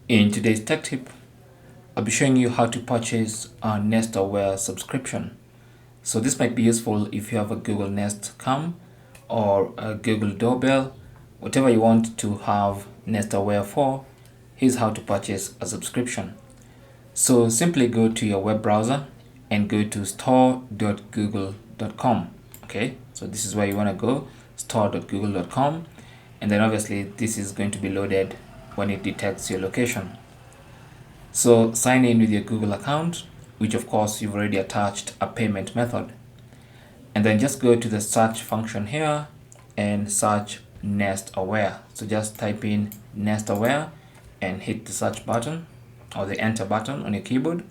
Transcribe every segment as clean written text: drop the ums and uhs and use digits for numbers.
In today's tech tip, I'll be showing you how to purchase a Nest Aware subscription. So this might be useful if you have a Google Nest Cam or a Google Doorbell, whatever you want to have Nest Aware for. Here's how to purchase a subscription. So simply go to your web browser and go to store.google.com. Okay, so this is where you want to go, store.google.com, and then obviously this is going to be loaded when it detects your location. So sign in with your Google account, which of course you've already attached a payment method. And then just go to the search function here and search Nest Aware. So just type in Nest Aware and hit the search button or the enter button on your keyboard.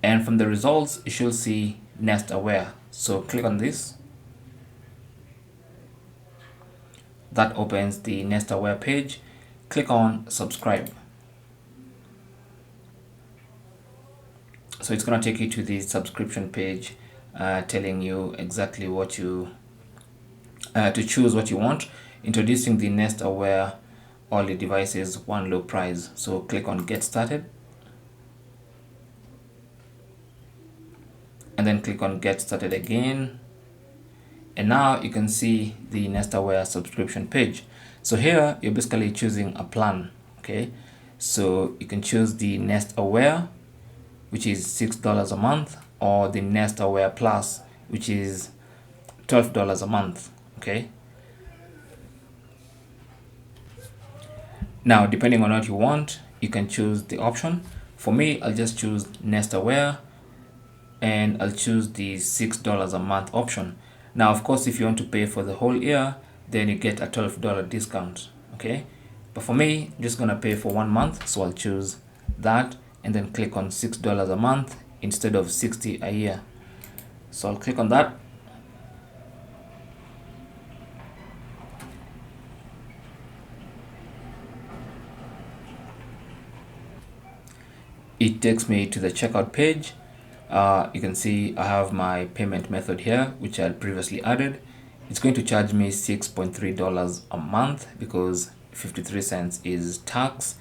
And from the results, you should see Nest Aware. So click on this. That opens the Nest Aware page. Click on subscribe. So it's going to take you to the subscription page, telling you exactly what you to choose what you want, introducing the Nest Aware all your devices one low price. So click on get started and then click on get started again, and now you can see the Nest Aware subscription page. So here you're basically choosing a plan. Okay, so you can choose the Nest Aware, which is $6 a month, or the Nest Aware Plus, which is $12 a month. Okay, now depending on what you want, you can choose the option. For me, I'll just choose Nest Aware and I'll choose the $6 a month option. Now of course, if you want to pay for the whole year, then you get a $12 discount. Okay, but for me, I'm just gonna pay for 1 month, so I'll choose that and then click on $6 a month instead of 60 a year. So I'll click on that. It takes me to the checkout page. You can see I have my payment method here, which I had previously added. It's going to charge me $6.3 a month because 53 cents is tax,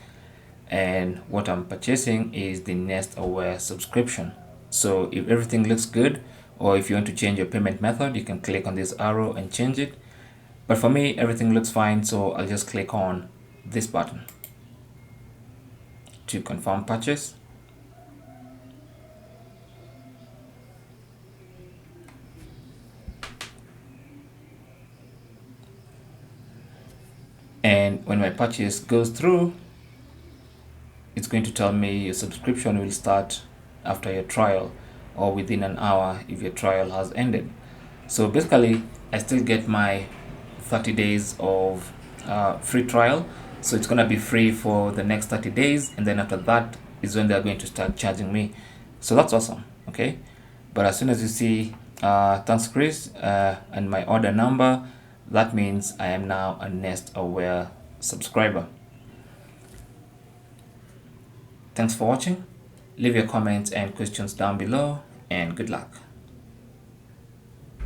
and what I'm purchasing is the Nest Aware subscription. So if everything looks good, or if you want to change your payment method, you can click on this arrow and change it. But for me, everything looks fine, so I'll just click on this button to confirm purchase. And when my purchase goes through, it's going to tell me your subscription will start after your trial or within an hour if your trial has ended. So basically, I still get my 30 days of free trial. So it's going to be free for the next 30 days. And then after that is when they're going to start charging me. So that's awesome. Okay. But as soon as you see thanks Chris and my order number, that means I am now a Nest Aware subscriber. Thanks for watching. Leave your comments and questions down below, and good luck.